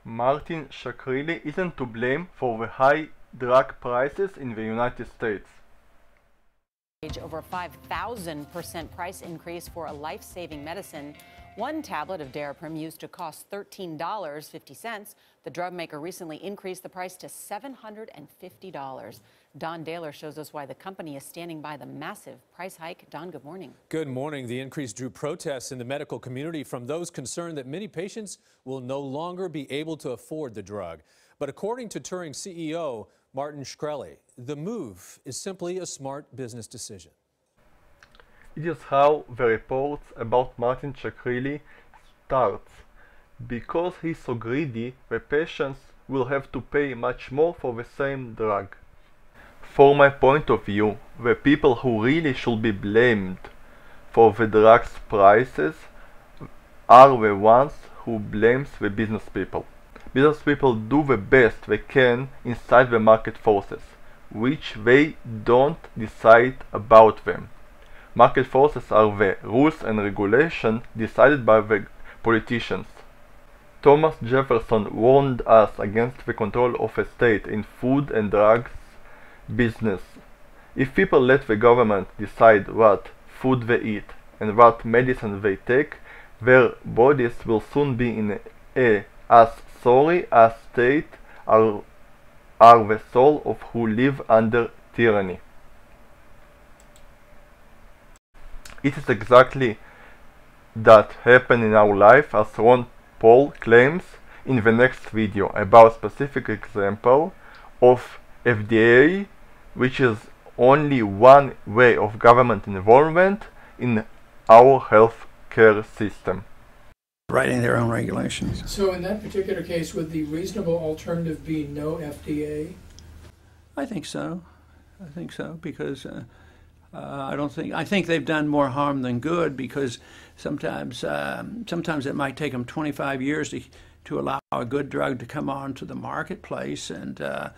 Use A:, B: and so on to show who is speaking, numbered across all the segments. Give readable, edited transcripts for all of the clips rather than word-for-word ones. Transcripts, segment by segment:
A: Martin Shkreli isn't to blame for the high drug prices in the United States.
B: Over 5,000% price increase for a life-saving medicine. One tablet of Daraprim used to cost $13.50. The drug maker recently increased the price to $750. Don Daler shows us why the company is standing by the massive price hike. Don, good morning.
C: Good morning. The increase drew protests in the medical community from those concerned that many patients will no longer be able to afford the drug. But according to Turing CEO Martin Shkreli, the move is simply a smart business decision.
A: It is how the reports about Martin Shkreli starts. Because he's so greedy, the patients will have to pay much more for the same drug. From my point of view, the people who really should be blamed for the drugs prices are the ones who blames the business people. Business people do the best they can inside the market forces, which they don't decide about them. Market forces are the rules and regulations decided by the politicians. Thomas Jefferson warned us against the control of a state in food and drugs business. If people let the government decide what food they eat and what medicine they take, their bodies will soon be in a as sorry as state are the soul of who live under tyranny. It is exactly that happen in our life, as Ron Paul claims in the next video about specific example of FDA, which is only one way of government involvement in our health care system.
D: Writing their own regulations.
E: So in that particular case, would the reasonable alternative be no FDA?
D: I think so. Because I think they've done more harm than good, because sometimes it might take them 25 years to allow a good drug to come onto the marketplace, and the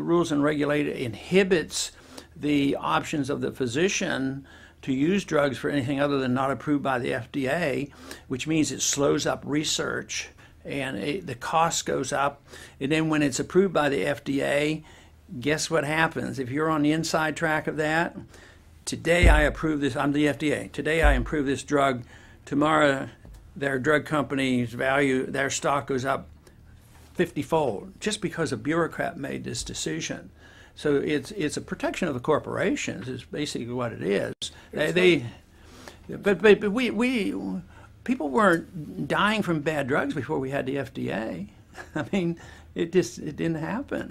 D: rules and regulation inhibits the options of the physician to use drugs for anything other than not approved by the FDA, which means it slows up research and the cost goes up. And then when it's approved by the FDA, guess what happens? If you're on the inside track of that, today I approve this, I'm the FDA, today I approve this drug, tomorrow their drug company's value, their stock goes up 50-fold, just because a bureaucrat made this decision. So it's a protection of the corporations is basically what it is. But people weren't dying from bad drugs before we had the FDA. I mean, it didn't happen.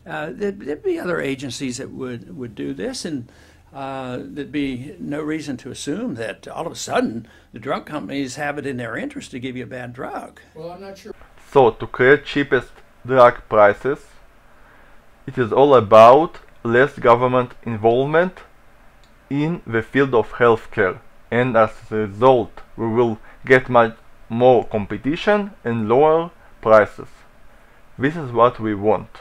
D: There'd be other agencies that would do this, and there'd be no reason to assume that all of a sudden the drug companies have it in their interest to give you a bad drug.
E: Well, I'm not sure.
A: So, to create cheapest drug prices, it is all about less government involvement in the field of healthcare, and as a result we will get much more competition and lower prices. This is what we want.